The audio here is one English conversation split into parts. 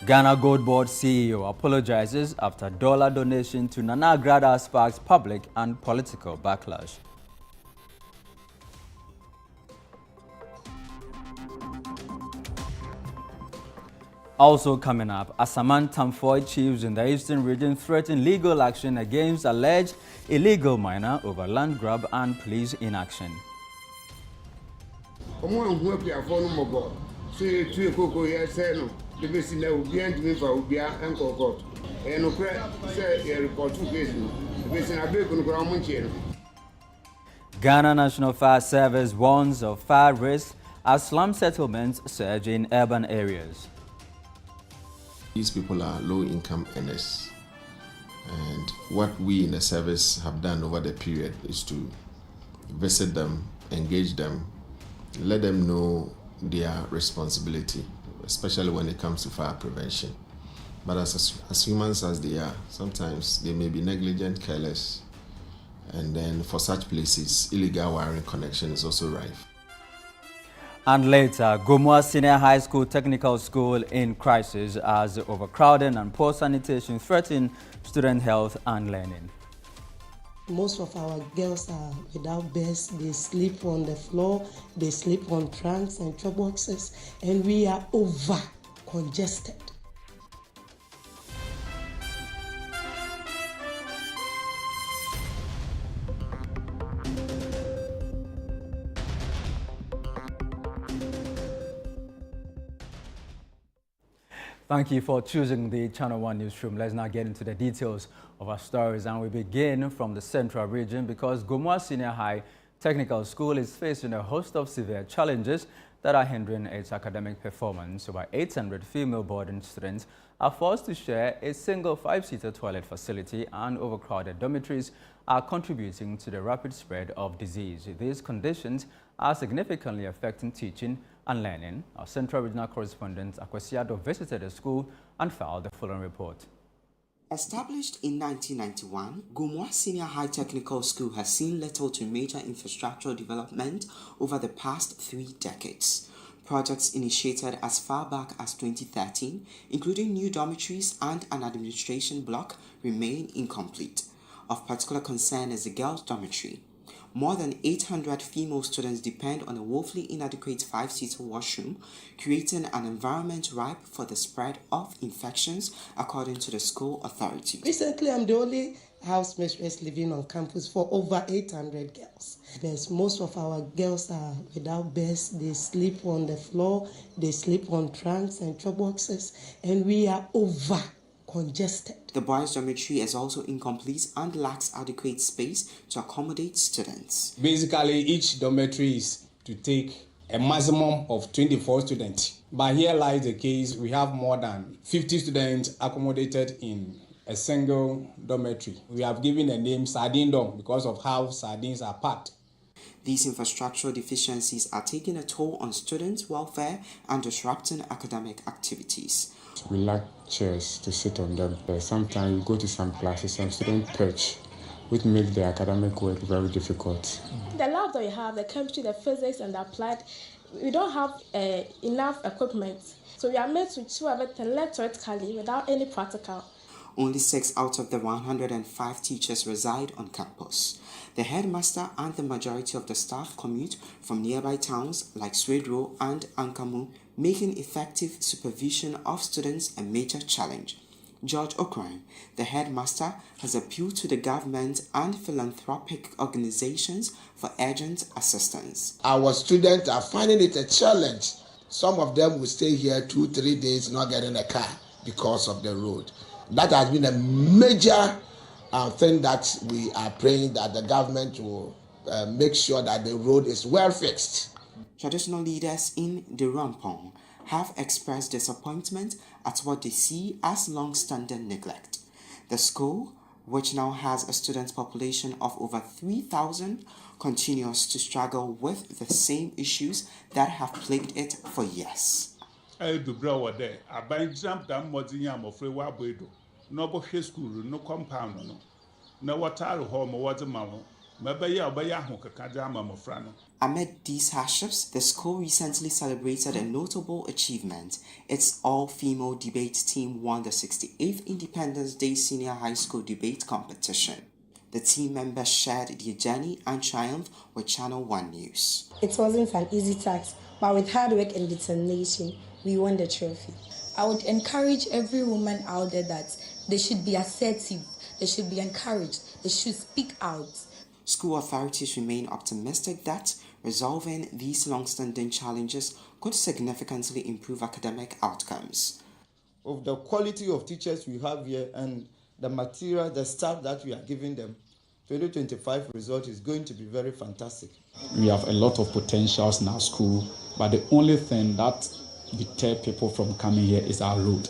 Ghana Gold Board CEO apologizes after dollar donation to Nana Grada sparks public and political backlash. Also coming up, Asaman Tamfoy chiefs in the Eastern region threaten legal action against alleged illegal miner over land grab and police inaction. Ghana National Fire Service warns of fire risks as slum settlements surge in urban areas. These people are low-income earners, and what we in the service have done over the period is to visit them, engage them, let them know their responsibility, especially when it comes to fire prevention. But as humans as they are, sometimes they may be negligent, careless, and then for such places, illegal wiring connection is also rife. And later, Gomua Senior High School Technical School in crisis as overcrowding and poor sanitation threaten student health and learning. Most of our girls are without beds. They sleep on the floor, they sleep on trunks and chop boxes, and we are over congested. Thank you for choosing the Channel One Newsroom. Let's now get into the details of our stories, and we begin from the central region because Gomua Senior High Technical School is facing a host of severe challenges that are hindering its academic performance. Over 800 female boarding students are forced to share a single 5-seater toilet facility, and overcrowded dormitories are contributing to the rapid spread of disease. These conditions are significantly affecting teaching and learning. Our Central Regional Correspondent Akwesiado visited the school and filed the following report. Established in 1991, Gomua Senior High Technical School has seen little to major infrastructural development over the past 3 decades. Projects initiated as far back as 2013, including new dormitories and an administration block, remain incomplete. Of particular concern is the girls' dormitory. More than 800 female students depend on a woefully inadequate 5-seater washroom, creating an environment ripe for the spread of infections, according to the school authority. Recently, I'm the only house mistress living on campus for over 800 girls. Most of our girls are without beds. They sleep on the floor, they sleep on trunks and chop boxes, and we are over congested. The boys' dormitory is also incomplete and lacks adequate space to accommodate students. Basically, each dormitory is to take a maximum of 24 students. But here lies the case, we have more than 50 students accommodated in a single dormitory. We have given a name Sardine Dome because of how sardines are packed. These infrastructural deficiencies are taking a toll on students' welfare and disrupting academic activities. We lack chairs to sit on them. Sometimes you go to some classes, some students perch, which makes the academic work very difficult. The lab that we have, the chemistry, the physics, and the applied, we don't have enough equipment. So we are made to do everything left theoretically without any practical. Only 6 out of the 105 teachers reside on campus. The headmaster and the majority of the staff commute from nearby towns like Swedro and Ankamu, making effective supervision of students a major challenge. George Okran, the headmaster, has appealed to the government and philanthropic organizations for urgent assistance. Our students are finding it a challenge. Some of them will stay here 2-3 days not getting a car because of the road. That has been a major thing that we are praying that the government will make sure that the road is well fixed. Traditional leaders in the Rampong have expressed disappointment at what they see as long-standing neglect. The school, which now has a student population of over 3,000, continues to struggle with the same issues that have plagued it for years. Amid these hardships, the school recently celebrated a notable achievement. Its all-female debate team won the 68th Independence Day Senior High School debate competition. The team members shared their journey and triumph with Channel One News. It wasn't an easy task, but with hard work and determination, we won the trophy. I would encourage every woman out there that they should be assertive, they should be encouraged, they should speak out. School authorities remain optimistic that resolving these long-standing challenges could significantly improve academic outcomes. Of the quality of teachers we have here and the material, the staff that we are giving them, 2025 result is going to be very fantastic. We have a lot of potentials in our school, but the only thing that deters people from coming here is our road.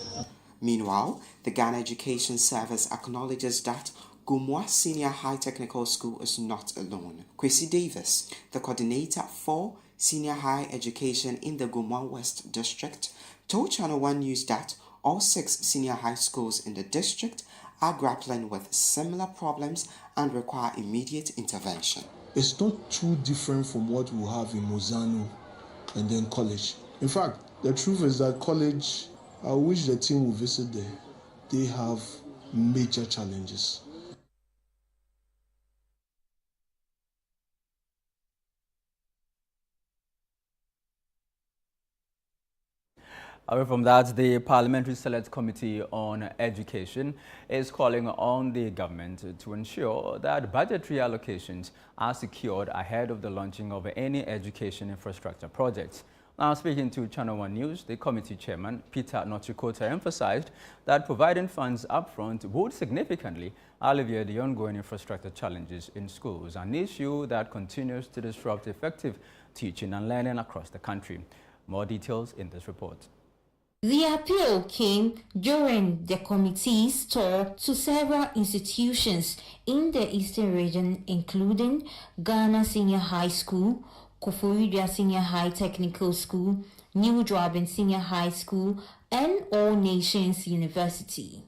Meanwhile, the Ghana Education Service acknowledges that Gomwa Senior High Technical School is not alone. Kwesi Davis, the coordinator for senior high education in the Gomwa West District, told Channel One News that all 6 senior high schools in the district are grappling with similar problems and require immediate intervention. It's not too different from what we have in Mozano and then college. In fact, the truth is that college, I wish the team will visit there. They have major challenges. Away from that, the Parliamentary Select Committee on Education is calling on the government to ensure that budgetary allocations are secured ahead of the launching of any education infrastructure projects. Now, speaking to Channel One News, the committee chairman, Peter Nochikota, emphasized that providing funds upfront would significantly alleviate the ongoing infrastructure challenges in schools, an issue that continues to disrupt effective teaching and learning across the country. More details in this report. The appeal came during the committee's tour to several institutions in the Eastern region, including Ghana Senior High School, Koforidua Senior High Technical School, New Drabin Senior High School, and All Nations University.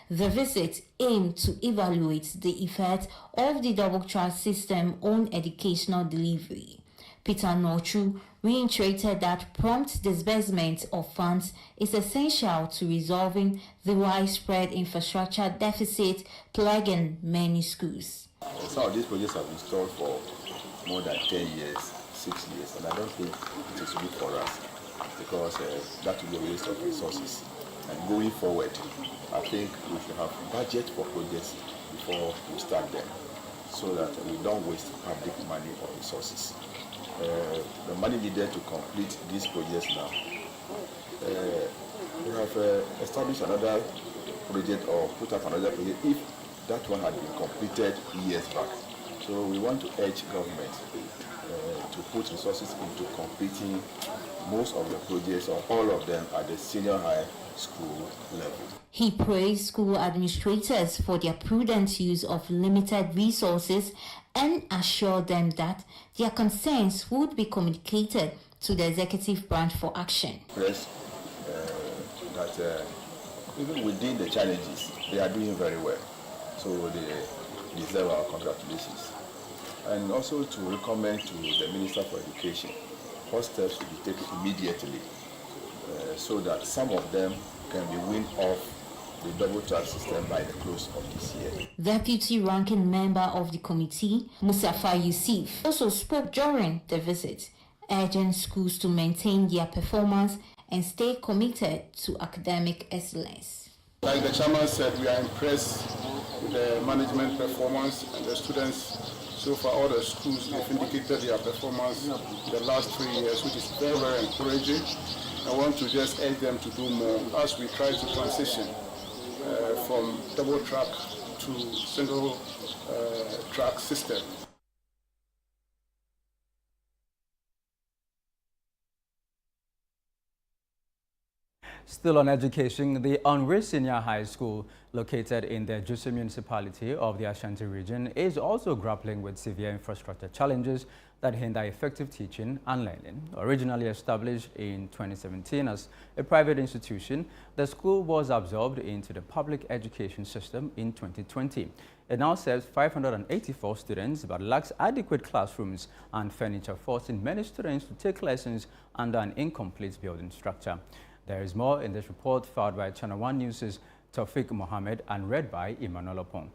The visit aimed to evaluate the effect of the double-track system on educational delivery. Peter Nochu reiterated that prompt disbursement of funds is essential to resolving the widespread infrastructure deficit plaguing many schools. Some of these projects have been stalled for more than 10 years, 6 years, and I don't think it is good for us because that will be a waste of resources. And going forward, I think we should have budget for projects before we start them so that we don't waste public money or resources. The money needed to complete these projects now. We have established another project or put up another project if that one had been completed years back. So we want to urge government to put resources into completing most of the projects or all of them at the senior high school level. He praised school administrators for their prudent use of limited resources and assured them that their concerns would be communicated to the executive branch for action. Press that even within the challenges, they are doing very well. So they deserve our congratulations. And also to recommend to the Minister for Education what steps should be taken immediately so that some of them can be weaned off the double-track system by the close of this year. Deputy ranking member of the committee, Mustafa Yusuf, also spoke during the visit, urging schools to maintain their performance and stay committed to academic excellence. Like the chairman said, we are impressed with the management performance and the students. So far, all the schools have indicated their performance in the last 3 years, which is very, very encouraging. I want to just urge them to do more as we try to transition from double track to single track system. Still on education, the Onwe Senior High School, located in the Jusse municipality of the Ashanti region, is also grappling with severe infrastructure challenges that hinder effective teaching and learning. Originally established in 2017 as a private institution, the school was absorbed into the public education system in 2020. It now serves 584 students but lacks adequate classrooms and furniture, forcing many students to take lessons under an incomplete building structure. There is more in this report filed by Channel One News' Taufik Mohammed and read by Emmanuel Opon.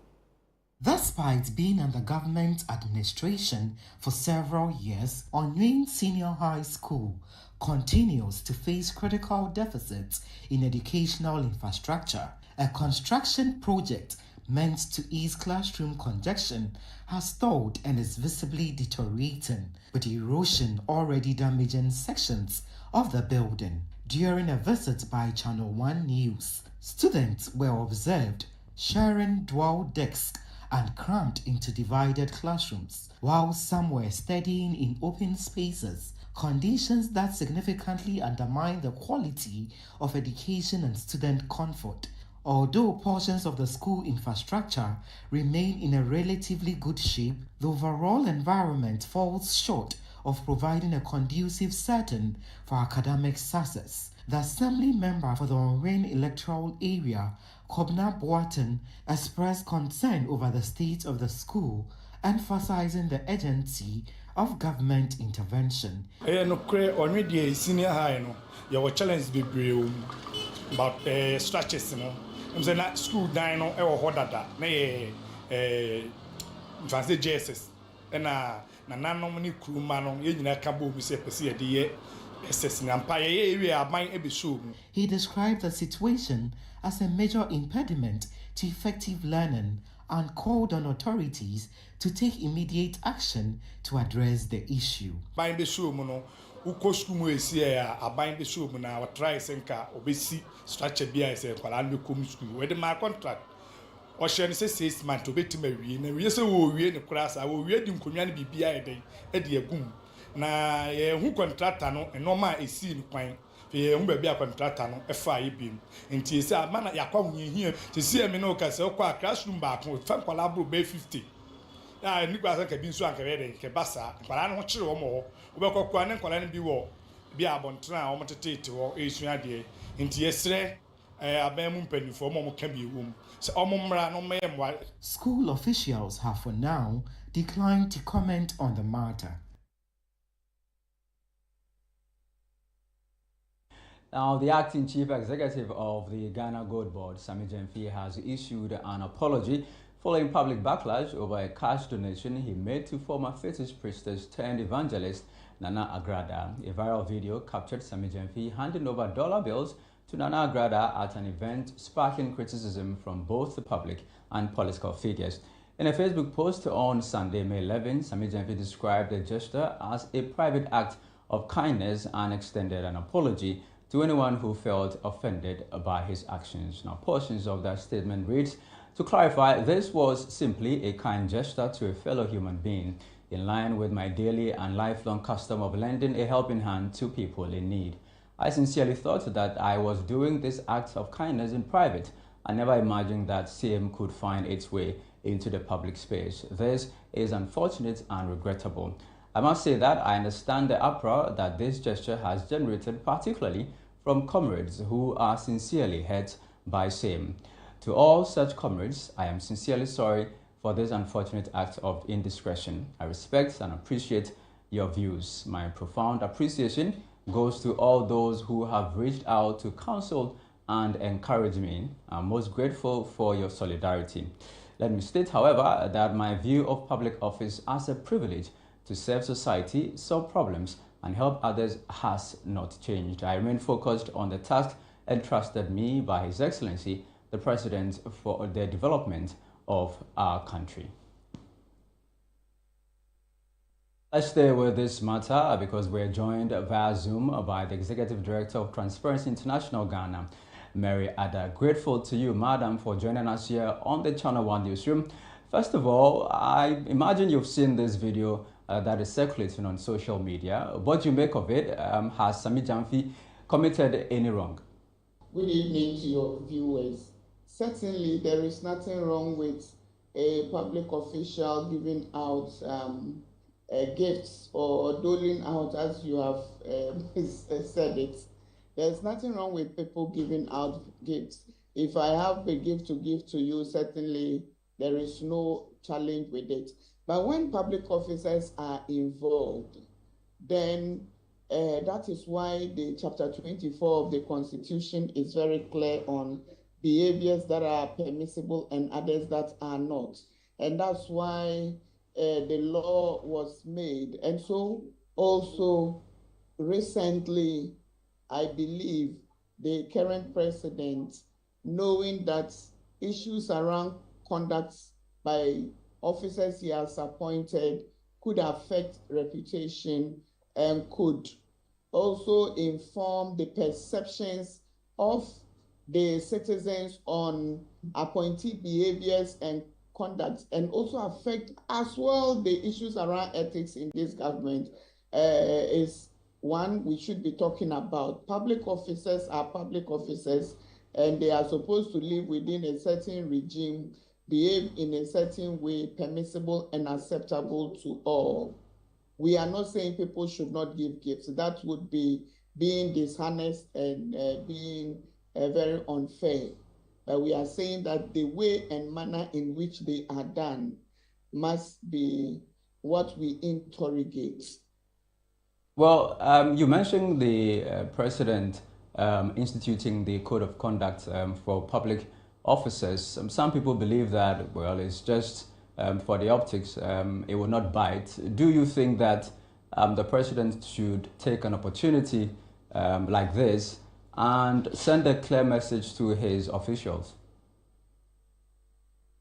Despite being under government administration for several years, Onwe Senior High School continues to face critical deficits in educational infrastructure. A construction project meant to ease classroom congestion has stalled and is visibly deteriorating, with erosion already damaging sections of the building. During a visit by Channel One News, students were observed sharing dual desks and crammed into divided classrooms, while some were studying in open spaces, conditions that significantly undermine the quality of education and student comfort. Although portions of the school infrastructure remain in a relatively good shape, the overall environment falls short of providing a conducive setting for academic success. The Assembly member for the Onwe electoral area, Kobna Boaten, expressed concern over the state of the school, emphasizing the urgency of government intervention. Onwe senior high, your challenge be about structures, I'm saying that school dying on our hodada, translate JSS, and non-nominee crew man on Yina Cabo, we say, He described the situation as a major impediment to effective learning and called on authorities to take immediate action to address the issue. Uko school mo see a bind the show na our try senka obesi structure bia say kwala no come school we my contract o share say 6 months obeti ma wie na wie say wo wie ne class wo wie di nkonwa ne bibia e de agum na ye hu contractor no normal esi no kwan ye hu ba bia contractor no e fa ye bim nti say amana yakwa hunye hia te see me no ka say kwa classroom ba ko fa kwala bro be 50 ni kwa ka bi nso anka we ke basa kwala no kire wo mo ubekokwa ne kwala ne bi wo bi abontra o motete wo esua de nti yesre abemu mpanifo mo ka bi ewum se omomra no meyemwa. School officials have for now declined to comment on the matter. Now, the acting chief executive of the Ghana Gold Board, Sami Jemfi, has issued an apology following public backlash over a cash donation he made to former fetish priestess turned evangelist Nana Agrada. A viral video captured Sami Jemfi handing over dollar bills to Nana Agrada at an event, sparking criticism from both the public and political figures. In a Facebook post on Sunday, May 11, Sami Jemfi described the gesture as a private act of kindness and extended an apology to anyone who felt offended by his actions. Now, portions of that statement reads, "To clarify, this was simply a kind gesture to a fellow human being, in line with my daily and lifelong custom of lending a helping hand to people in need. I sincerely thought that I was doing this act of kindness in private. I never imagined that same could find its way into the public space. This is unfortunate and regrettable. I must say that I understand the uproar that this gesture has generated, particularly from comrades who are sincerely hurt by same. To all such comrades, I am sincerely sorry for this unfortunate act of indiscretion. I respect and appreciate your views. My profound appreciation goes to all those who have reached out to counsel and encourage me. I'm most grateful for your solidarity. Let me state, however, that my view of public office as a privilege to serve society, solve problems, and help others has not changed. I remain focused on the task entrusted me by His Excellency, the President, for the development of our country." Let's stay with this matter because we're joined via Zoom by the Executive Director of Transparency International Ghana, Mary Ada. Grateful to you, Madam, for joining us here on the Channel One Newsroom. First of all, I imagine you've seen this video that is circulating on social media. What do you make of it? Has Sami Jemfi committed any wrong? Good evening to your viewers. Certainly, there is nothing wrong with a public official giving out gifts or doling out, as you have said it. There's nothing wrong with people giving out gifts. If I have a gift to give to you, certainly there is no challenge with it. But when public officers are involved, then that is why the chapter 24 of the Constitution is very clear on behaviors that are permissible and others that are not. And that's why the law was made. And so also recently, I believe the current president, knowing that issues around conduct by officers he has appointed could affect reputation and could also inform the perceptions of the citizens on appointee behaviors and conduct, and also affect as well the issues around ethics in this government, is one we should be talking about. Public officers are public officers, and they are supposed to live within a certain regime, behave in a certain way, permissible and acceptable to all. We are not saying people should not give gifts. That would be being dishonest and being very unfair. But we are saying that the way and manner in which they are done must be what we interrogate. Well, you mentioned the president instituting the code of conduct for public officers. Some people believe that, well, it's just for the optics, it will not bite. Do you think that the president should take an opportunity like this and send a clear message to his officials?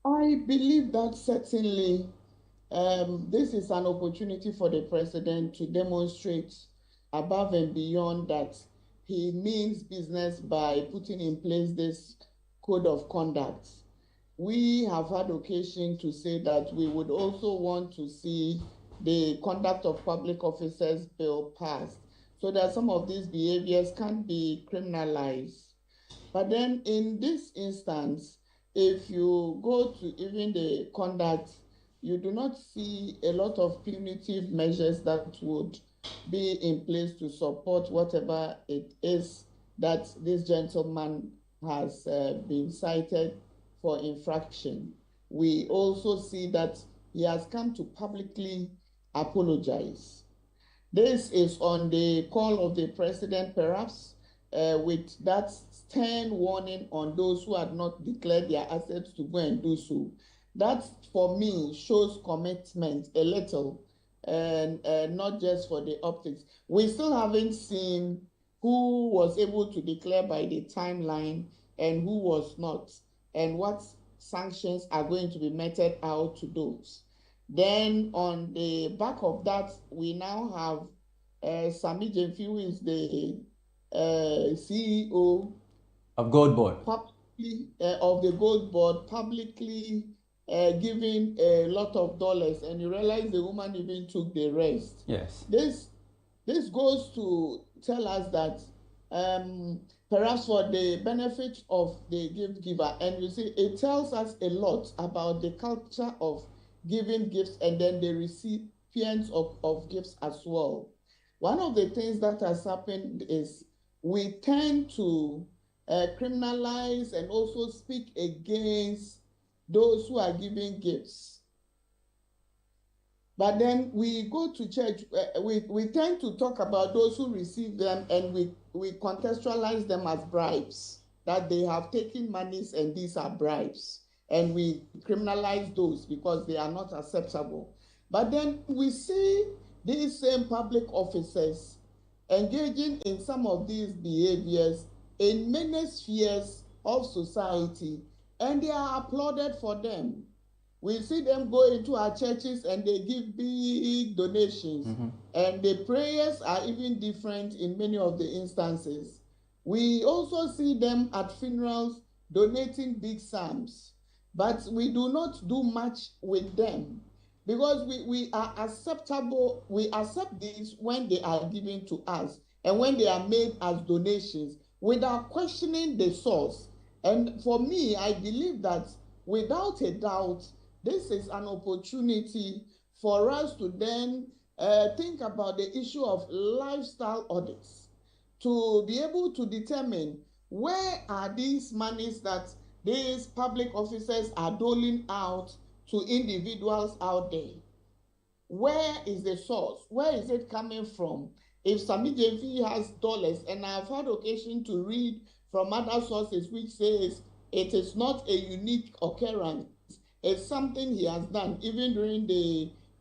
I believe that certainly this is an opportunity for the president to demonstrate above and beyond that he means business by putting in place this code of conduct. We have had occasion to say that we would also want to see the Conduct of Public Officers Bill passed so that some of these behaviors can be criminalized. But then in this instance, if you go to even the conduct, you do not see a lot of punitive measures that would be in place to support whatever it is that this gentleman has been cited for infraction. We also see that he has come to publicly apologize. This is on the call of the president, perhaps, with that stern warning on those who had not declared their assets to go and do so. That, for me, shows commitment a little, and not just for the optics. We still haven't seen who was able to declare by the timeline and who was not, and what sanctions are going to be meted out to those. Then on the back of that, we now have Sami Jemfi, who is the CEO of Gold Board, of the Gold Board, publicly giving a lot of dollars, and you realize the woman even took the rest. Yes. This goes to tell us that perhaps for the benefit of the gift giver, and you see, it tells us a lot about the culture of giving gifts and then the recipients of gifts as well. One of the things that has happened is we tend to criminalize and also speak against those who are giving gifts. But then we go to church, we tend to talk about those who receive them, and we contextualize them as bribes, that they have taken monies and these are bribes. And we criminalize those because they are not acceptable. But then we see these same public officers engaging in some of these behaviors in many spheres of society, and they are applauded for them. We see them go into our churches and they give big donations, and the prayers are even different in many of the instances. We also see them at funerals donating big sums, but we do not do much with them because we are acceptable. We accept these when they are given to us and when they are made as donations without questioning the source. And for me, I believe that without a doubt, this is an opportunity for us to then think about the issue of lifestyle audits, to be able to determine where are these monies that these public officers are doling out to individuals out there. Where is the source? Where is it coming from? If Sami Jemfi has dollars, and I've had occasion to read from other sources which says it is not a unique occurrence, it's something he has done. Even during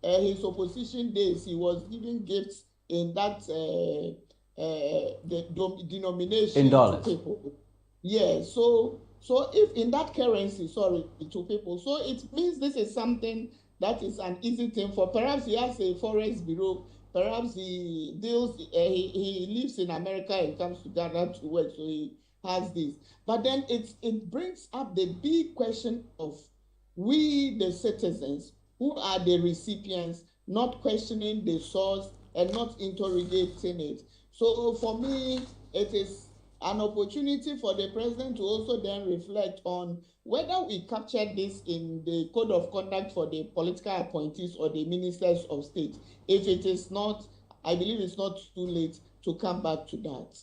his opposition days, he was giving gifts in that denomination in dollars to people. Yeah, so if in that currency, sorry, to people, so it means this is something that is an easy thing for. Perhaps he has a forex bureau, perhaps he deals, he lives in America and comes to Ghana to work, so he has this. But then it brings up the big question of we, the citizens, who are the recipients, not questioning the source and not interrogating it. So for me, it is an opportunity for the president to also then reflect on whether we capture this in the code of conduct for the political appointees or the ministers of state. If it is not, I believe it's not too late to come back to that,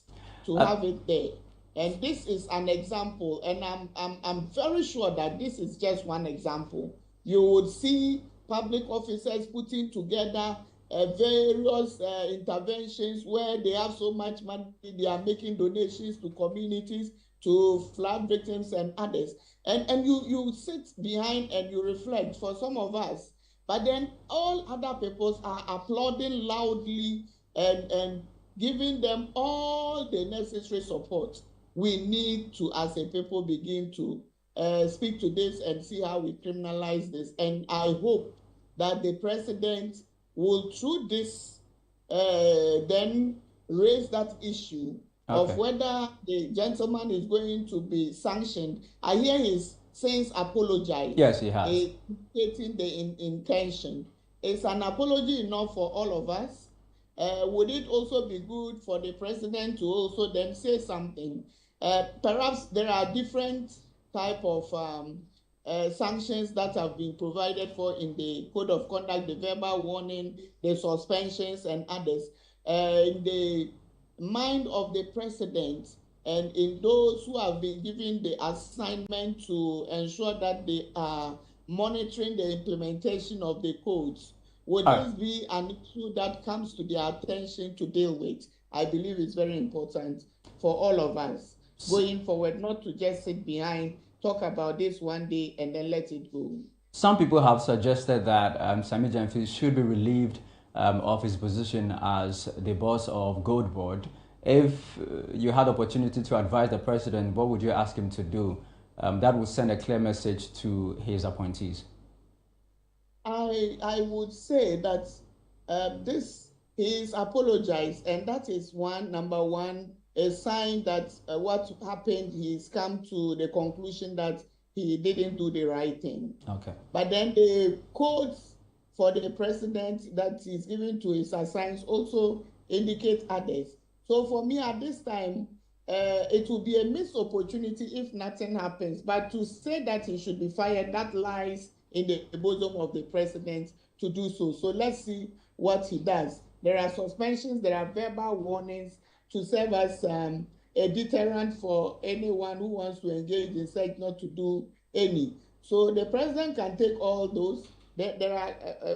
to have it there. And this is an example, and I'm very sure that this is just one example. You would see public officers putting together various interventions where they have so much money, they are making donations to communities, to flood victims and others. And you sit behind and you reflect for some of us, but then all other peoples are applauding loudly and giving them all the necessary support. We need to, as a people, begin to speak to this and see how we criminalize this. And I hope that the president will, through this, then raise that issue of whether the gentleman is going to be sanctioned. I hear he's since apologized. Yes, he has. Stating the intention. It's an apology enough for all of us. Would it also be good for the president to also then say something? Perhaps there are different type of sanctions that have been provided for in the code of conduct, the verbal warning, the suspensions and others. In the mind of the president and in those who have been given the assignment to ensure that they are monitoring the implementation of the codes, would this be an issue that comes to their attention to deal with? I believe it's very important for all of us going forward, not to just sit behind, talk about this one day and then let it go. Some people have suggested that Sami Jemfi should be relieved of his position as the boss of Gold Board. If you had the opportunity to advise the president, what would you ask him to do? That would send a clear message to his appointees. I would say that he's apologized, and that is number one, a sign that what happened, he's come to the conclusion that he didn't do the right thing. Okay. But then the codes for the president that is given to his assigns also indicate others. So for me at this time, it will be a missed opportunity if nothing happens. But to say that he should be fired, that lies in the bosom of the president to do so. So let's see what he does. There are suspensions, there are verbal warnings to serve as a deterrent for anyone who wants to engage in such not to do any. So the president can take all those. There are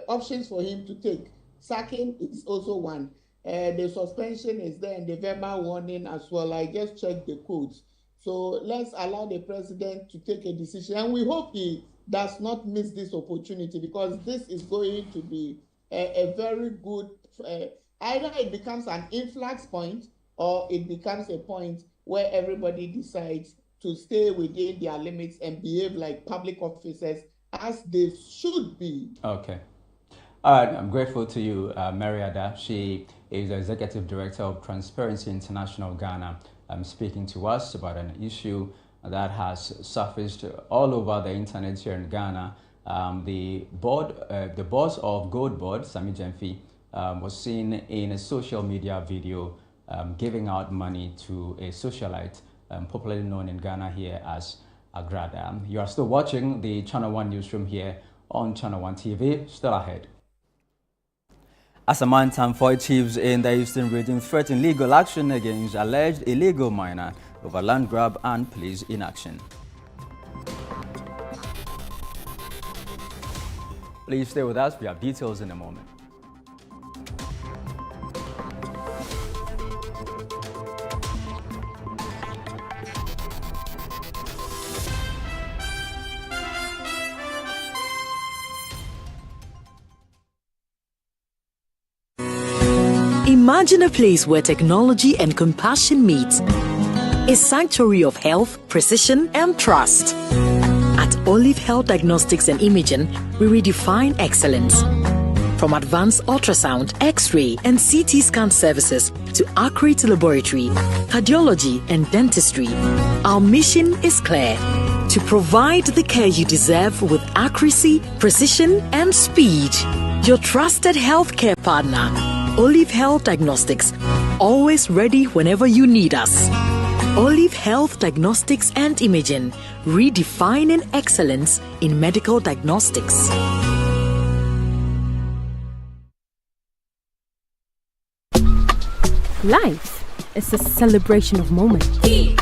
options for him to take. Sacking is also one. The suspension is there and the verbal warning as well. I just checked the codes. So let's allow the president to take a decision. And we hope he does not miss this opportunity, because this is going to be a very good, either it becomes an influx point or it becomes a point where everybody decides to stay within their limits and behave like public officers as they should be. Okay. All right, I'm grateful to you, Mary Ada. She is the Executive Director of Transparency International Ghana, speaking to us about an issue that has surfaced all over the internet here in Ghana. The boss of Gold Board, Sami Jemfi, was seen in a social media video giving out money to a socialite, popularly known in Ghana here as Agrada. You are still watching the Channel One Newsroom here on Channel One TV. Still ahead. Asaman Foy chiefs in the Eastern region threaten legal action against alleged illegal miner over land grab and police inaction. Please stay with us. We have details in a moment. Imagine a place where technology and compassion meet. A sanctuary of health, precision, and trust. At Olive Health Diagnostics and Imaging, we redefine excellence. From advanced ultrasound, X-ray, and CT scan services to accurate laboratory, cardiology, and dentistry, our mission is clear: to provide the care you deserve with accuracy, precision, and speed. Your trusted healthcare partner, Olive Health Diagnostics, always ready whenever you need us. Olive Health Diagnostics and Imaging, redefining excellence in medical diagnostics. Life is a celebration of moments. Big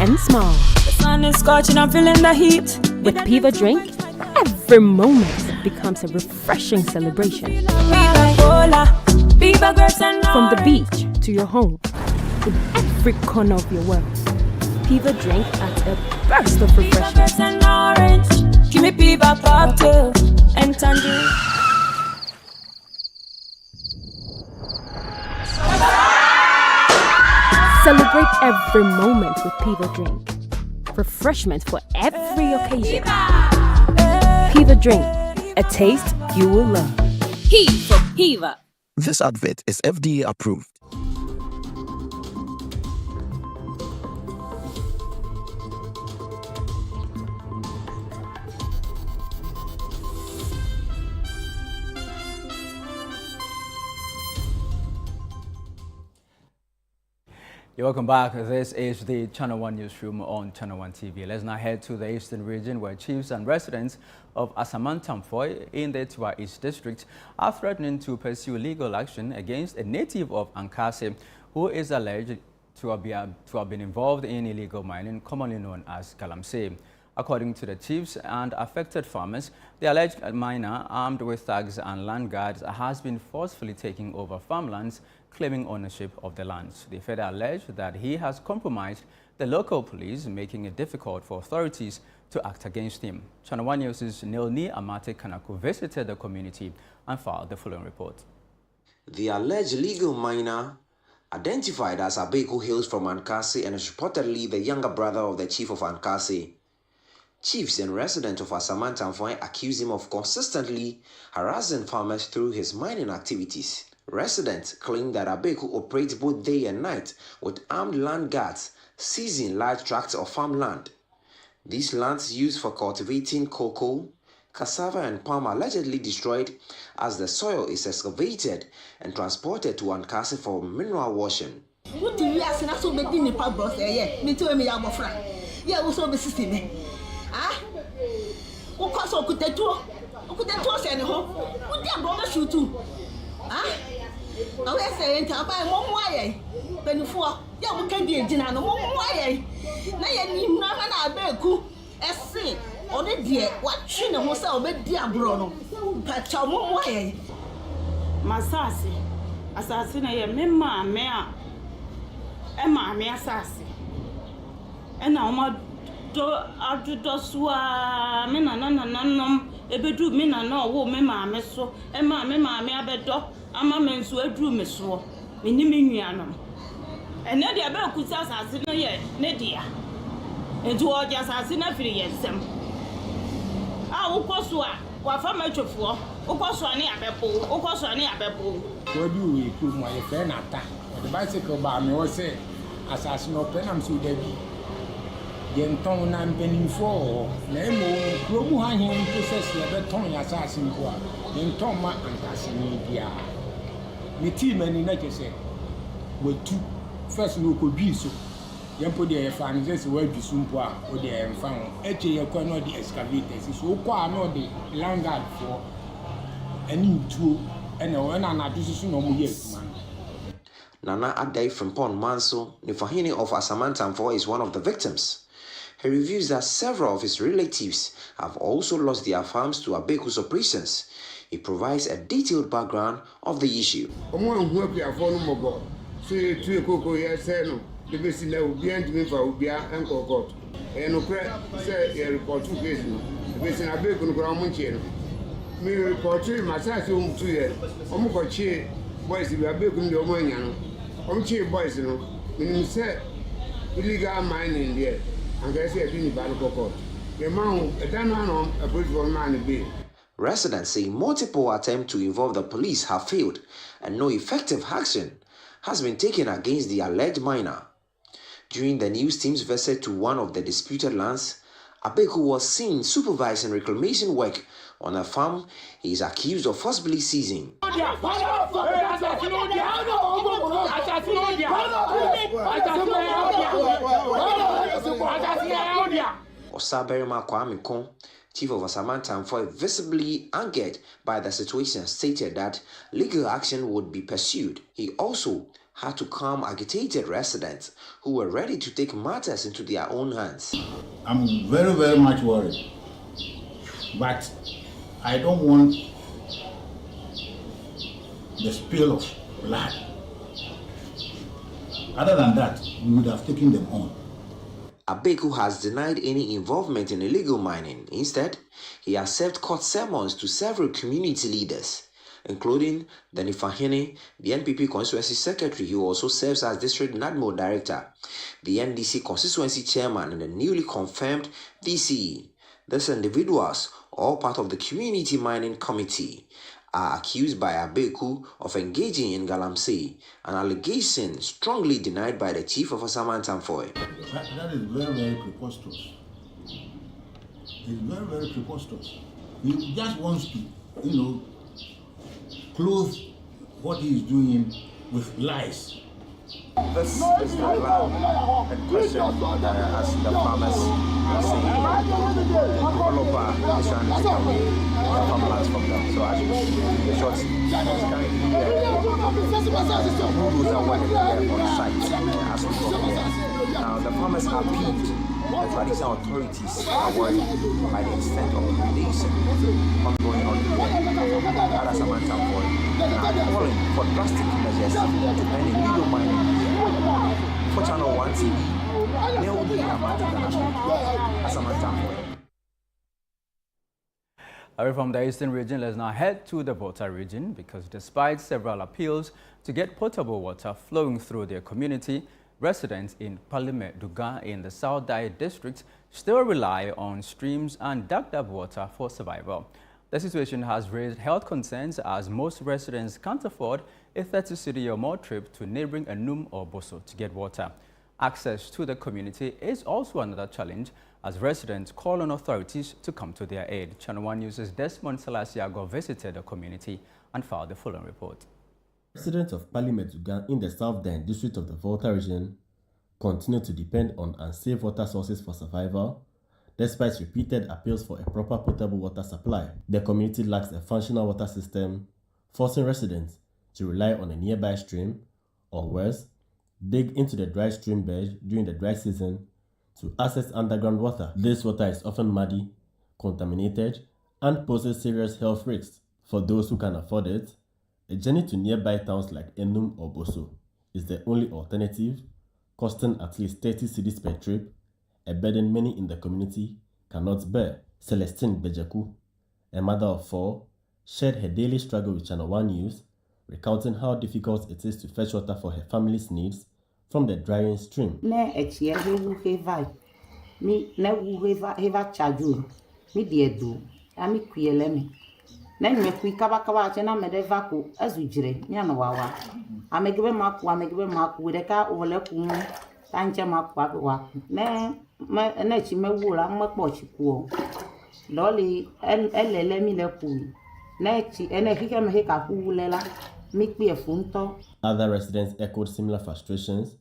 and small. The sun is scorching, I'm feeling the heat. With Piva Drink, every moment becomes a refreshing celebration. From the beach to your home, in every corner of your world, Piva Drink adds a burst of refreshment. Give me Piva cocktail and tangerine. Celebrate every moment with Piva Drink. Refreshment for every occasion. Piva Drink, a taste you will love. P for Piva. This advert is FDA approved. Welcome back. This is the Channel One Newsroom on Channel One TV. Let's now head to the Eastern region, where chiefs and residents of Asamantamfoy in the Tua East District are threatening to pursue legal action against a native of Ankase who is alleged to have been involved in illegal mining, commonly known as galamsey. According to the chiefs and affected farmers, the alleged miner, armed with thugs and land guards, has been forcefully taking over farmlands, claiming ownership of the lands. They further allege that he has compromised the local police, making it difficult for authorities to act against him. Channel One News' Nilni Amate Kanako visited the community and filed the following report. The alleged legal miner, identified as Abeku, hails from Ankase and is reportedly the younger brother of the chief of Ankase. Chiefs and residents of Asamantamfoy accuse him of consistently harassing farmers through his mining activities. Residents claim that Abeku operates both day and night with armed land guards, seizing large tracts of farmland. These lands used for cultivating cocoa, cassava and palm are allegedly destroyed as the soil is excavated and transported to Ankase for mineral washing. Masasi, asasi na ye mema mea, ema mea asasi. Ena oma do adudo suwa mena nanom ebedu mena no wo mema meso ema mema mea bedo ama mensu edru meso meni menuanom. Ene dia be kusa asasi na ye ne dia. Edu oja asasi na firi yensem. Ukoso a wafa matwefo ukoso ani abepo ukoso ani abepo wadu we ku mo ye fe na ta the bicycle ba me wo say asase no penam so da bi ye nton na mpanimfo na emo kromu ha hen process ye beton ya asase nko a ye nton ma Ankase ni bia ni team ani na kese watu first no ko bi so yempo de fanzes wa dusumpo a o de emfa ho eche ye kwa no de excavators so kwa no de landguard for any tuo ene o na na dususu no mo ye kuma. Nana Adai from Pond Manso, Nifahini of Asamantamfoy, is one of the victims. He reveals that several of his relatives have also lost their farms to Abeku's operations. He provides a detailed background of the issue. Illegal mining there, and I say I didn't ban court. The man, I don't know a political man be. Residents say multiple attempts to involve the police have failed and no effective action has been taken against the alleged miner. During the news team's visit to one of the disputed lands, Abeku was seen supervising reclamation work on a farm he is accused of forcibly seizing. Osaberima Kwame Kon, chief of Assamanta Amfoy, visibly angered by the situation, stated that legal action would be pursued. He also had to calm agitated residents who were ready to take matters into their own hands. I'm very, very much worried, but I don't want the spill of blood. Other than that, we would have taken them on. Abeku has denied any involvement in illegal mining. Instead, he has served court sermons to several community leaders, including the Nifahene, the NPP constituency secretary, who also serves as district NADMO director, the NDC constituency chairman, and the newly confirmed VCE. These individuals, all part of the community mining committee, are accused by Abeku of engaging in galamsey, an allegation strongly denied by the chief of Assamanta Amfoy. That is very, very preposterous. It's very, very preposterous. He just wants to, clothe what he is doing with lies. This is the land in question as the farmers are saying the developer is trying to take away the farmlands from them. So as you see the shots, rules are working there on site as we talk here. Now the farmers are peeved. The traditional authorities are worried by the extent of predation ongoing on here at Assamanta Amfoy and are calling for drastic measures to end illegal mining here. For Channel 1 TV, Neil Assamanta Amfoy. Away from the eastern region, let's now head to the Volta region, because despite several appeals to get potable water flowing through their community, residents in Palime Dugan in the South Dai district still rely on streams and dug-up water for survival. The situation has raised health concerns as most residents can't afford a 30 or more trip to neighboring Enum or Boso to get water. Access to the community is also another challenge as residents call on authorities to come to their aid. Channel 1 News' Desmond Salasiago visited the community and filed the following report. Residents of Palimetugan in the South Dai district of the Volta region continue to depend on unsafe water sources for survival, despite repeated appeals for a proper potable water supply. The community lacks a functional water system, forcing residents to rely on a nearby stream, or worse, dig into the dry stream bed during the dry season to access underground water. This water is often muddy, contaminated, and poses serious health risks. For those who can afford it, a journey to nearby towns like Enum or Boso is the only alternative, costing at least 30 cedis per trip, a burden many in the community cannot bear. Celestine Bejaku, a mother of 4, shared her daily struggle with Channel 1 News, recounting how difficult it is to fetch water for her family's needs from the drying stream. Then me kui kaba chena medeva ko azujire nyano wawa amegebe maku deka ole ku tanje maku wa ne chi mewura mpo chiku loli elele mi le ku ne chi ene kike me he ka ku lela mi pi efunto. Other residents echoed similar frustrations,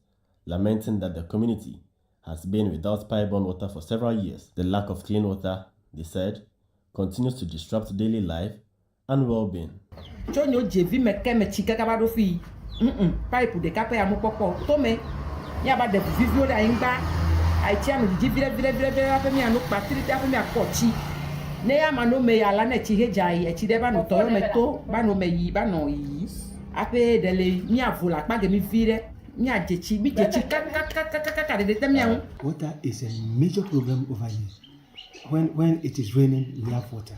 lamenting that the community has been without pipe-borne water for several years. The lack of clean water, they said, continues to disrupt daily life and well-being. Chonyo jevi meke me chika kabado fi. Pipe de kape amu popo. Tome ya ba de vivio da inga. I tell me, give it a me and look back to the me a coachy. Nea mano me alana chihejai, a chideba no torometo, bano me bano yi. Ape dele mia vula, bagami vire, mia jechi, mi jechi, water is a major problem over here. When it is raining, we have water.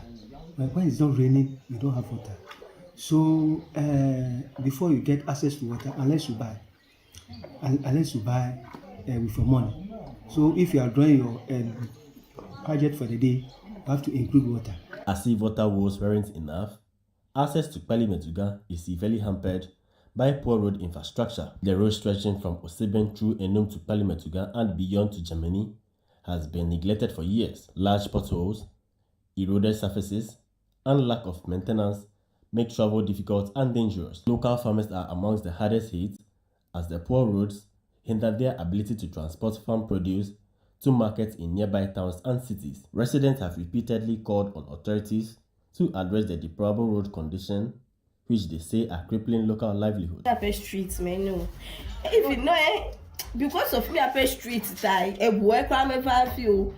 But when it's not raining, we don't have water. So before you get access to water, unless you buy with your money. So if you are drawing your budget for the day, you have to include water. As if water woes weren't enough, access to Palimetuga is severely hampered by poor road infrastructure. The road stretching from Oseben through Enum to Palimetuga and beyond to Germany has been neglected for years. Large potholes, eroded surfaces, and lack of maintenance make travel difficult and dangerous. Local farmers are amongst the hardest hit as the poor roads hinder their ability to transport farm produce to markets in nearby towns and cities. Residents have repeatedly called on authorities to address the deplorable road condition, which they say are crippling local livelihood. Streets, man, no. If you know, because of me, I street die. A boy come and you.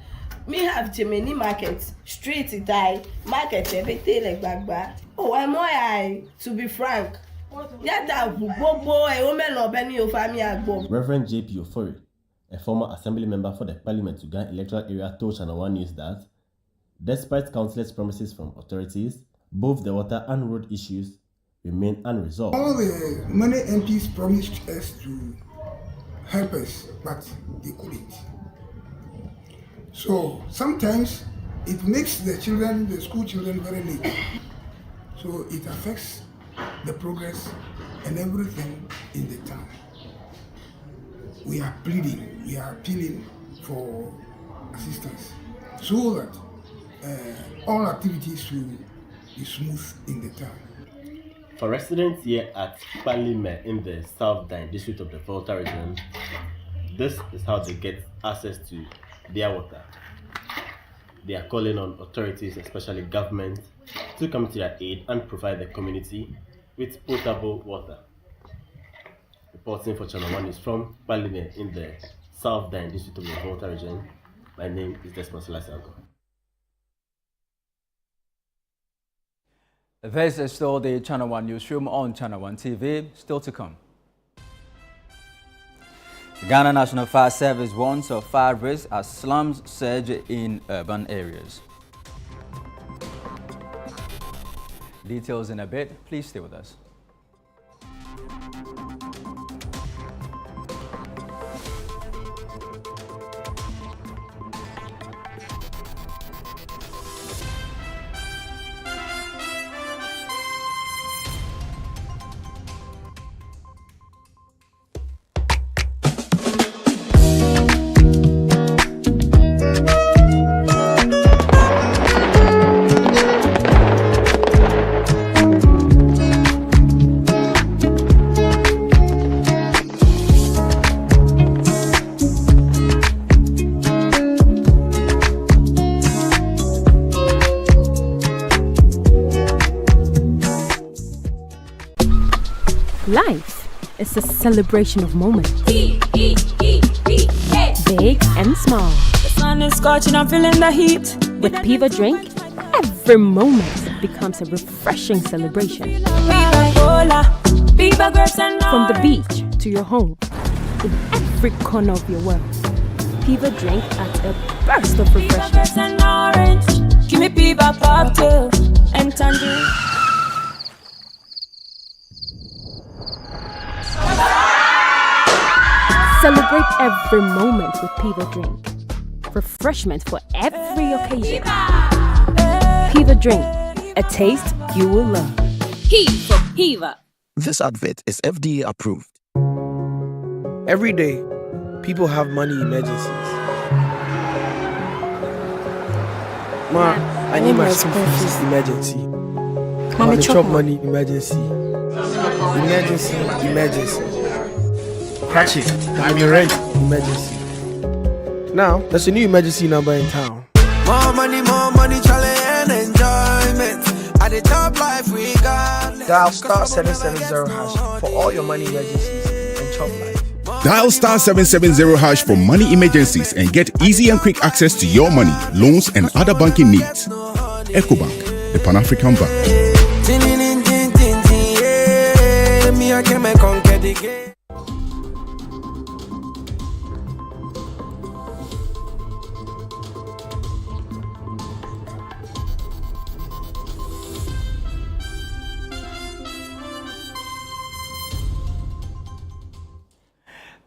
Me have Germany market, street die, market everything like back. Oh, I'm more to be frank. Reverend J.P. Ofori, a former assembly member for the Palimetuga electoral area, told Channel One News that, despite countless promises from authorities, both the water and road issues remain unresolved. All the many MPs promised us to help us, but they couldn't. So sometimes it makes the school children very late. So it affects the progress and everything in the town. We are pleading, we are appealing for assistance so that all activities will be smooth in the town. For residents here at Palime in the South Dine district of the Volta region, this is how they get access to their water. They are calling on authorities, especially government, to come to their aid and provide the community with potable water. Reporting for Channel One is from Palime in the South Dine district of the Volta region. My name is Desmond Salasango. This is still the Channel One Newsroom on Channel One TV. Still to come. The Ghana National Fire Service warns of fire risk as slums surge in urban areas. Details in a bit. Please stay with us. Life is a celebration of moments. Big and small. The sun is scorching, I'm feeling the heat. With Piva Drink, every moment becomes a refreshing celebration. From the beach to your home, in every corner of your world, Piva Drink adds a burst of refreshment. Give me Piva cocktail and tangerine. Celebrate every moment with Piva Drink. Refreshment for every occasion. Piva Drink, a taste you will love. P for Piva. This advert is FDA approved. Every day, people have money emergencies. Ma, I need my school fees emergency. Mommy, chop money emergency. Emergency. Catch it. I'm your rent emergency. Now, there's a new emergency number in town. More money, challenge and enjoyment. At the top life we got. Dial *770# for all your money emergencies and chop life. Dial star 770 hash for money emergencies and get easy and quick access to your money, loans, and other banking needs. EcoBank, the Pan-African Bank.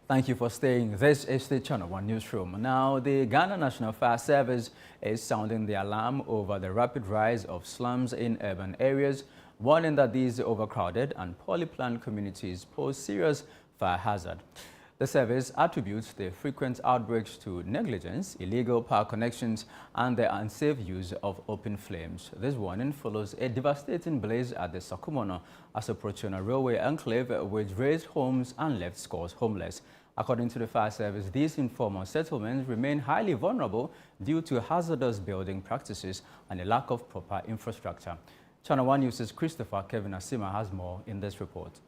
Thank you for staying. This is the Channel One Newsroom. Now, the Ghana National Fire Service is sounding the alarm over the rapid rise of slums in urban areas, warning that these overcrowded and poorly planned communities pose serious fire hazard. The service attributes the frequent outbreaks to negligence, illegal power connections, and the unsafe use of open flames. This warning follows a devastating blaze at the Sakumono Asoprochona Railway Enclave, which razed homes and left scores homeless. According to the fire service, these informal settlements remain highly vulnerable due to hazardous building practices and a lack of proper infrastructure. Channel One News' Christopher Kevin Asima has more in this report.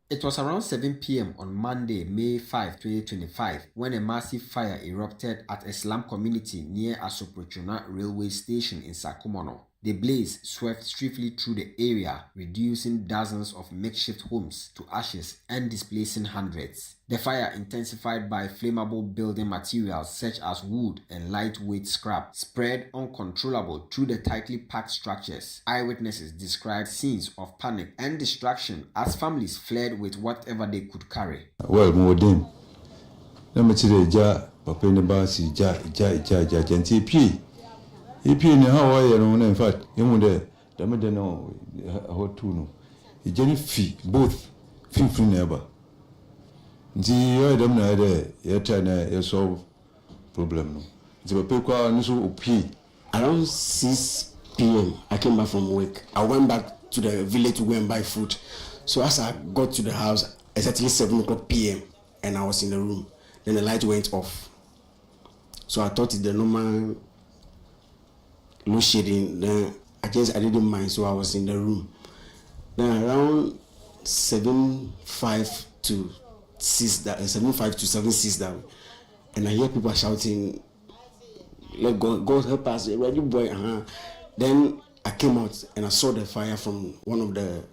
It was around 7 p.m. on Monday, May 5, 2025, when a massive fire erupted at a slum community near Asoprochona Railway Station in Sakumono. The blaze swept swiftly through the area, reducing dozens of makeshift homes to ashes and displacing hundreds. The fire, intensified by flammable building materials such as wood and lightweight scrap, spread uncontrollable through the tightly packed structures. Eyewitnesses described scenes of panic and distraction as families fled with whatever they could carry. Well, more than Ipi ni hawa ya no in fact emu de damede no hotu no ejeni fi both fi neighbor nti yo dem na de ye try na ye solve problem no nti be kwa no so opi. Around 6 p.m. I came back from work. I went back to the village to go and buy food. So as I got to the house, it's at least 7 o'clock p.m. and I was in the room. Then the light went off. So I thought it's the normal no shading. Then I didn't mind, so I was in the room. Then around 7:05 to 7:06 that, and I hear people shouting, "Let God help us, ready boy!" Then I came out and I saw the fire from one of the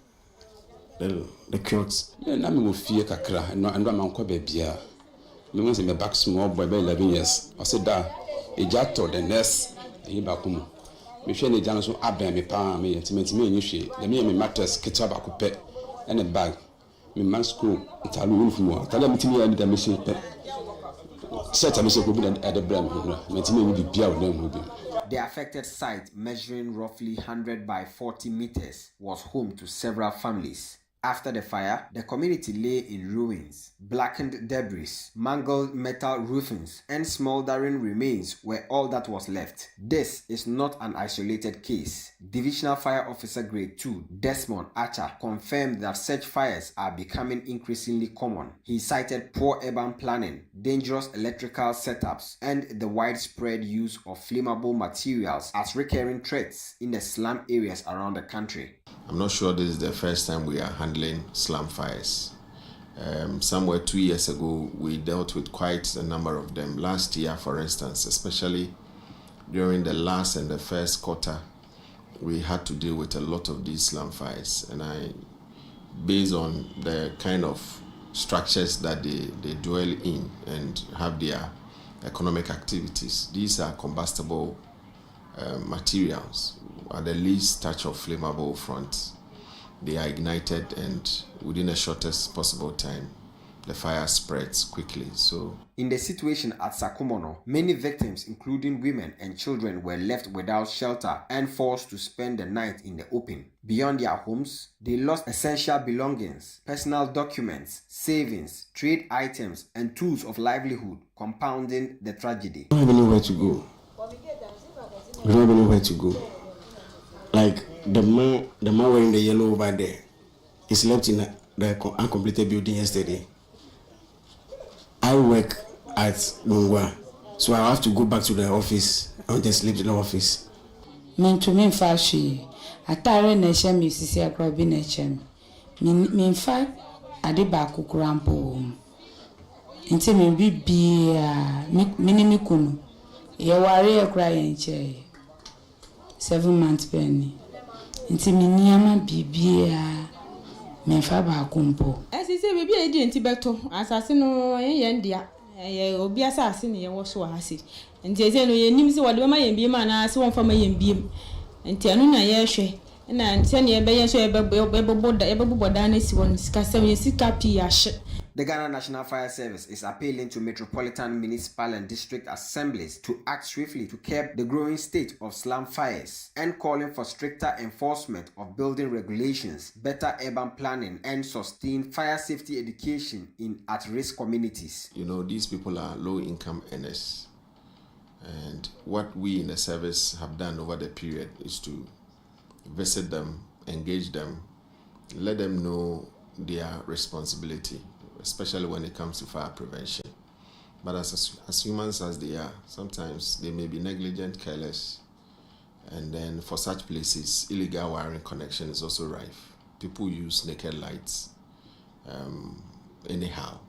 kiosks. Na me go fear kakra, and I'm on Kobebia. Me want me back small boy by 11 years. I said that a jato the nurse in Bakumu. Me share the jana so aben me pa me intimate me nyhwe. The me mattress ketchup akupe and a bag. Me man school italu uniform. Tell me timi and the machine pe. Set me so go be at the brand me timi we be bia with them. The affected site, measuring roughly 100 by 40 meters, was home to several families. After the fire, the community lay in ruins. Blackened debris, mangled metal roofings, and smoldering remains were all that was left. This is not an isolated case. Divisional Fire Officer Grade 2, Desmond Archer, confirmed that such fires are becoming increasingly common. He cited poor urban planning, dangerous electrical setups, and the widespread use of flammable materials as recurring threats in the slum areas around the country. I'm not sure this is the first time we are handling slum fires. Somewhere 2 years ago, we dealt with quite a number of them. Last year, for instance, especially during the last and the first quarter, we had to deal with a lot of these slum fires. And based on the kind of structures that they dwell in and have their economic activities, these are combustible materials. At the least touch of flammable front, they are ignited, and within the shortest possible time, the fire spreads quickly. So, in the situation at Sakumono, many victims, including women and children, were left without shelter and forced to spend the night in the open. Beyond their homes, they lost essential belongings, personal documents, savings, trade items, and tools of livelihood, compounding the tragedy. We don't even know where to go. We don't even know where to go. Like the man wearing the yellow over there, he slept in the uncompleted building yesterday. I work at Lungwa, so I have to go back to the office and just sleep in the office. Men to me fashi, atare neshem yusisi akrobi neshem. Min fa ade ba kukurampo. nti me bibia me kunu ye ware ye kra ye nche 7 months penny nti me niama bibia me fa ba kompo asise bibia edi nti beto asase no ye ndia ye obi asase ne ye wo so hase nti eze no ye nim se wode be ma ye biem ana se won fa ma ye biem nti anu na ye hwe na nti ne ye be ye so ye bebo da na si won sika se ye sika pi ahye. The Ghana National Fire Service is appealing to metropolitan, municipal and district assemblies to act swiftly to curb the growing state of slum fires and calling for stricter enforcement of building regulations, better urban planning and sustained fire safety education in at-risk communities. You know, these people are low-income earners, and what we in the service have done over the period is to visit them, engage them, let them know their responsibility, especially when it comes to fire prevention. But as humans as they are, sometimes they may be negligent, careless, and then for such places, illegal wiring connection is also rife. People use naked lights anyhow,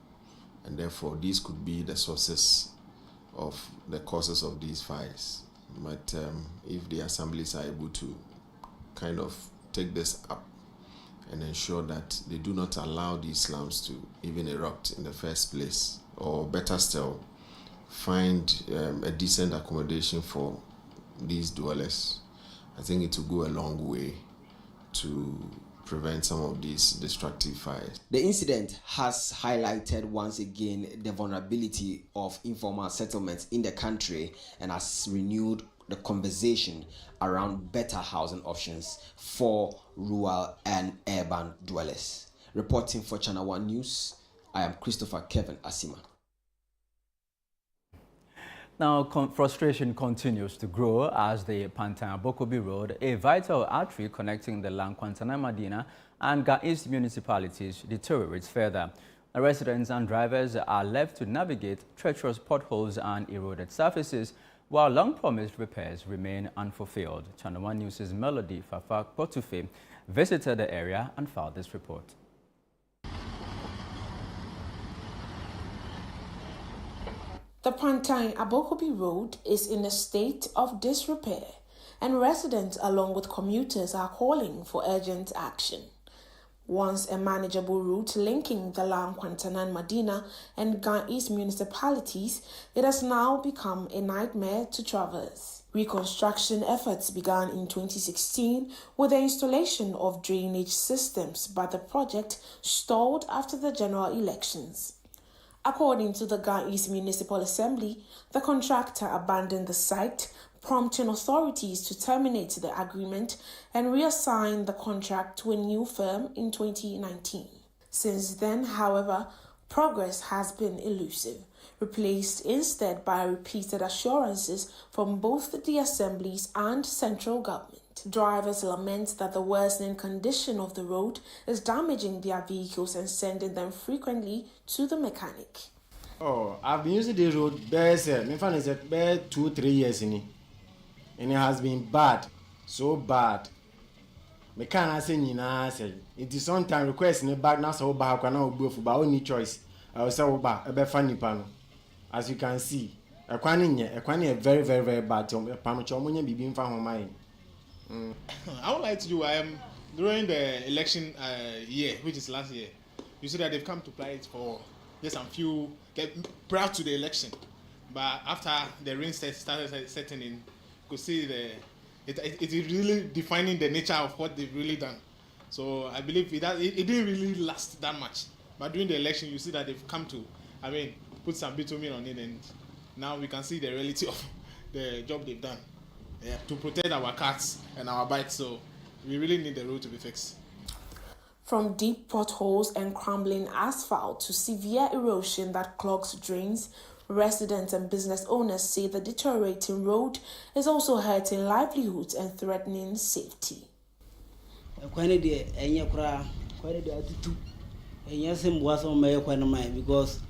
and therefore these could be the sources of the causes of these fires. But if the assemblies are able to kind of take this up and ensure that they do not allow these slums to even erupt in the first place, or better still, find a decent accommodation for these dwellers, I think it will go a long way to prevent some of these destructive fires. The incident has highlighted once again the vulnerability of informal settlements in the country and has renewed the conversation around better housing options for rural and urban dwellers. Reporting for Channel One News, I am Christopher Kevin Asima. Now, frustration continues to grow as the Pantan-Bokobi Road, a vital artery connecting the Lankwantana-Madina and Ga East municipalities, deteriorates further. The residents and drivers are left to navigate treacherous potholes and eroded surfaces, while long-promised repairs remain unfulfilled. Channel One News' Melody Fafak Potufe visited the area and filed this report. The Pantan-Abokobi Road is in a state of disrepair, and residents along with commuters are calling for urgent action. Once a manageable route linking the Lankwantana-Madina and Ga East municipalities, it has now become a nightmare to traverse. Reconstruction efforts began in 2016 with the installation of drainage systems, but the project stalled after the general elections. According to the Ga East Municipal Assembly, the contractor abandoned the site, prompting authorities to terminate the agreement and reassign the contract to a new firm in 2019. Since then, however, progress has been elusive, replaced instead by repeated assurances from both the assemblies and central government. Drivers lament that the worsening condition of the road is damaging their vehicles and sending them frequently to the mechanic. Oh, I've been using this road best 2-3 years in it. And it has been bad, so bad. Me can't say it is sometimes requesting a bag now so bad I can go for my only choice. I will say a funny panel. As you can see, a very, very, very bad. I would like to do during the election year, which is last year. You see that they've come to apply it for just a few prior to the election, but after the rain started setting in, you could see it is really defining the nature of what they've really done. So I believe it didn't really last that much. But during the election, you see that they've come to, put some bitumen on it, and now we can see the reality of the job they've done. Yeah, to protect our cars and our bikes, so we really need the road to be fixed. From deep potholes and crumbling asphalt to severe erosion that clogs drains, residents and business owners say the deteriorating road is also hurting livelihoods and threatening safety. Because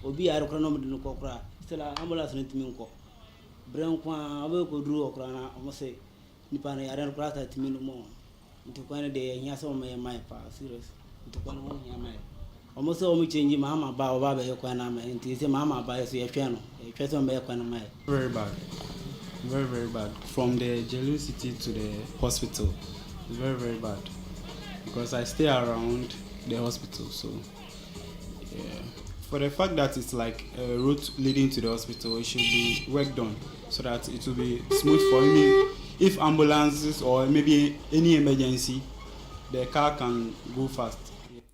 obi are chronom no kokra still ambulance no timi nko brem kwa abe ko duru okra na o say nipa na yare okra ta timi no mo nti kwane de nya so mai pa serious nti kwane mo nya mai almost all me change mama ba oba be kwana ma nti say mama ba so ye hwe no ye hwe so be kwana ma. Very bad. Very, very bad. From the Jelu City to the hospital. It's very, very bad. Because I stay around the hospital, so yeah. For the fact that it's like a route leading to the hospital, it should be worked on so that it will be smooth for me. If ambulances or maybe any emergency, the car can go fast.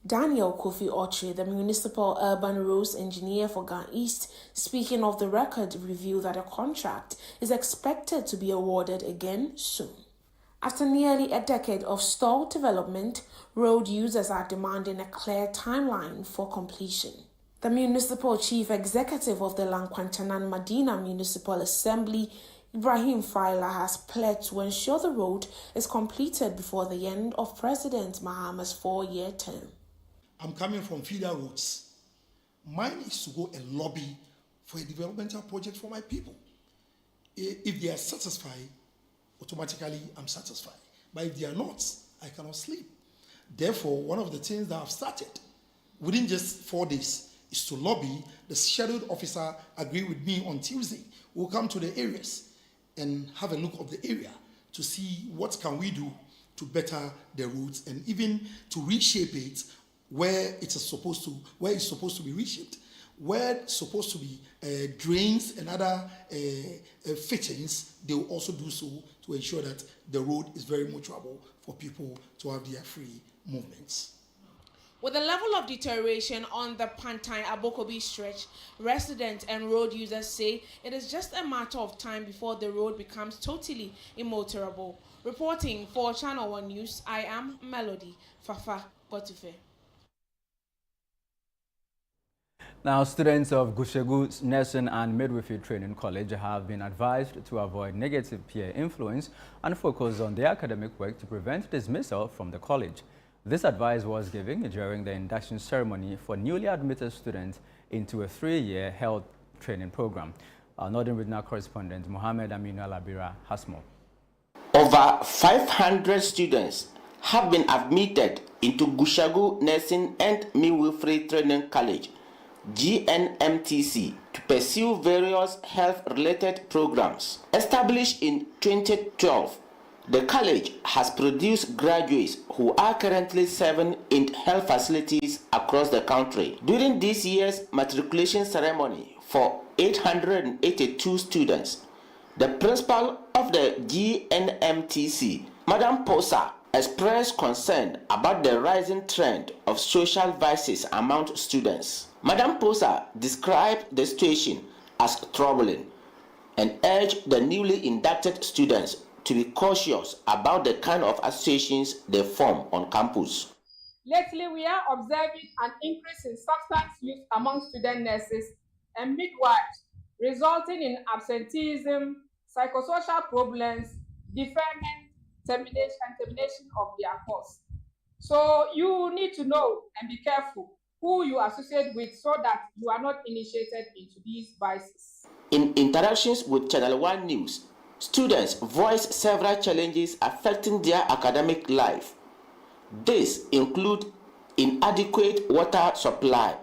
Daniel Kofi Oche, the Municipal Urban Roads Engineer for Ghana East, speaking of the record, revealed that a contract is expected to be awarded again soon. After nearly a decade of stalled development, road users are demanding a clear timeline for completion. The Municipal Chief Executive of the Lankwantanan Madina Municipal Assembly, Ibrahim Faila, has pledged to ensure the road is completed before the end of President Mahama's 4-year term. I'm coming from feeder roads. Mine is to go and lobby for a developmental project for my people. If they are satisfied, automatically I'm satisfied. But if they are not, I cannot sleep. Therefore, one of the things that I've started within just 4 days is to lobby. The scheduled officer agree with me on Tuesday. We'll come to the areas and have a look of the area to see what can we do to better the roads and even to reshape it where it's supposed to be reshaped, where it's supposed to be drains and other fittings. They will also do so to ensure that the road is very motorable for people to have their free movements. With the level of deterioration on the Pantai-Abokobi stretch, residents and road users say it is just a matter of time before the road becomes totally immotorable. Reporting for Channel One News, I am Melody Fafa Botufe. Now, students of Gushegu Nursing and Midwifery Training College have been advised to avoid negative peer influence and focus on their academic work to prevent dismissal from the college. This advice was given during the induction ceremony for newly admitted students into a 3-year health training program. Our Northern Regional correspondent Mohammed Aminu Alabira has more. Over 500 students have been admitted into Gushegu Nursing and Midwifery Training College, GNMTC, to pursue various health-related programs. Established in 2012, the college has produced graduates who are currently serving in health facilities across the country. During this year's matriculation ceremony for 882 students, the principal of the GNMTC, Madam Posa, expressed concern about the rising trend of social vices among students. Madam Posa described the situation as troubling and urged the newly inducted students to be cautious about the kind of associations they form on campus. Lately, we are observing an increase in substance use among student nurses and midwives, resulting in absenteeism, psychosocial problems, deferment, termination of their course. So you need to know and be careful who you associate with so that you are not initiated into these vices. In interactions with Channel One News, students voiced several challenges affecting their academic life. These include inadequate water supply,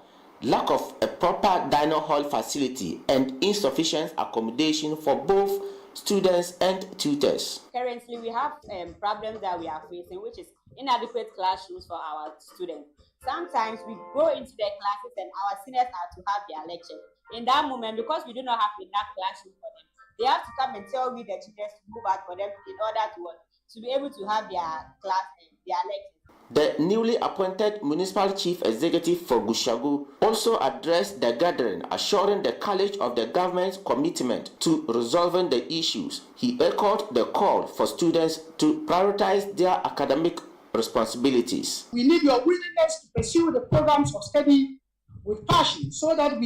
lack of a proper dining hall facility, and insufficient accommodation for both students and tutors. Currently, we have problems that we are facing, which is inadequate classrooms for our students. Sometimes we go into the classes and our seniors are to have their lectures. In that moment, because we do not have enough classroom for them, they have to come and tell we the teachers to move out for them in order to be able to have their class, their lectures. The newly appointed Municipal Chief Executive for Gushegu also addressed the gathering, assuring the college of the government's commitment to resolving the issues. He echoed the call for students to prioritize their academic responsibilities. We need your willingness to pursue the programs of study with passion so that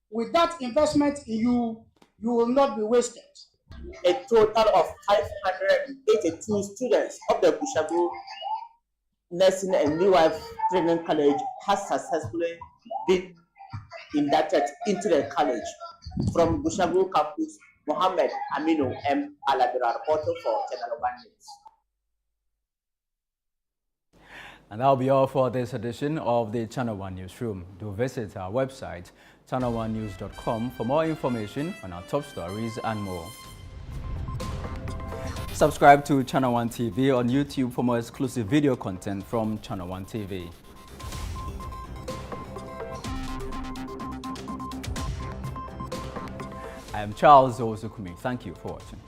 with that investment in you will not be wasted. A total of 582 students of the Gushegu Nursing and Midwifery Training College has successfully been inducted into the college. From Gushegu campus, Mohammed Aminu M. Alabira, reporter for Channel One News. And that'll be all for this edition of the Channel One Newsroom. Do visit our website, channel1news.com, for more information on our top stories and more. Subscribe to Channel One TV on YouTube for more exclusive video content from Channel One TV. I am Charles Ozukumi. Thank you for watching.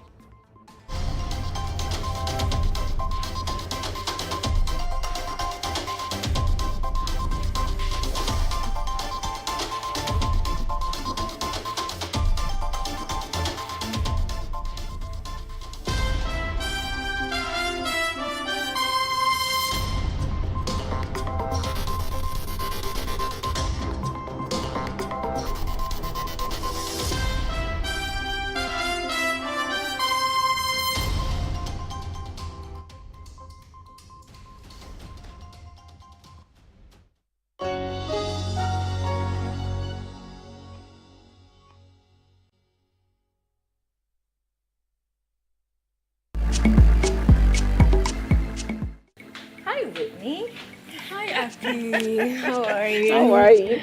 Hi, Whitney. Hi, Effie. How are you? How are you?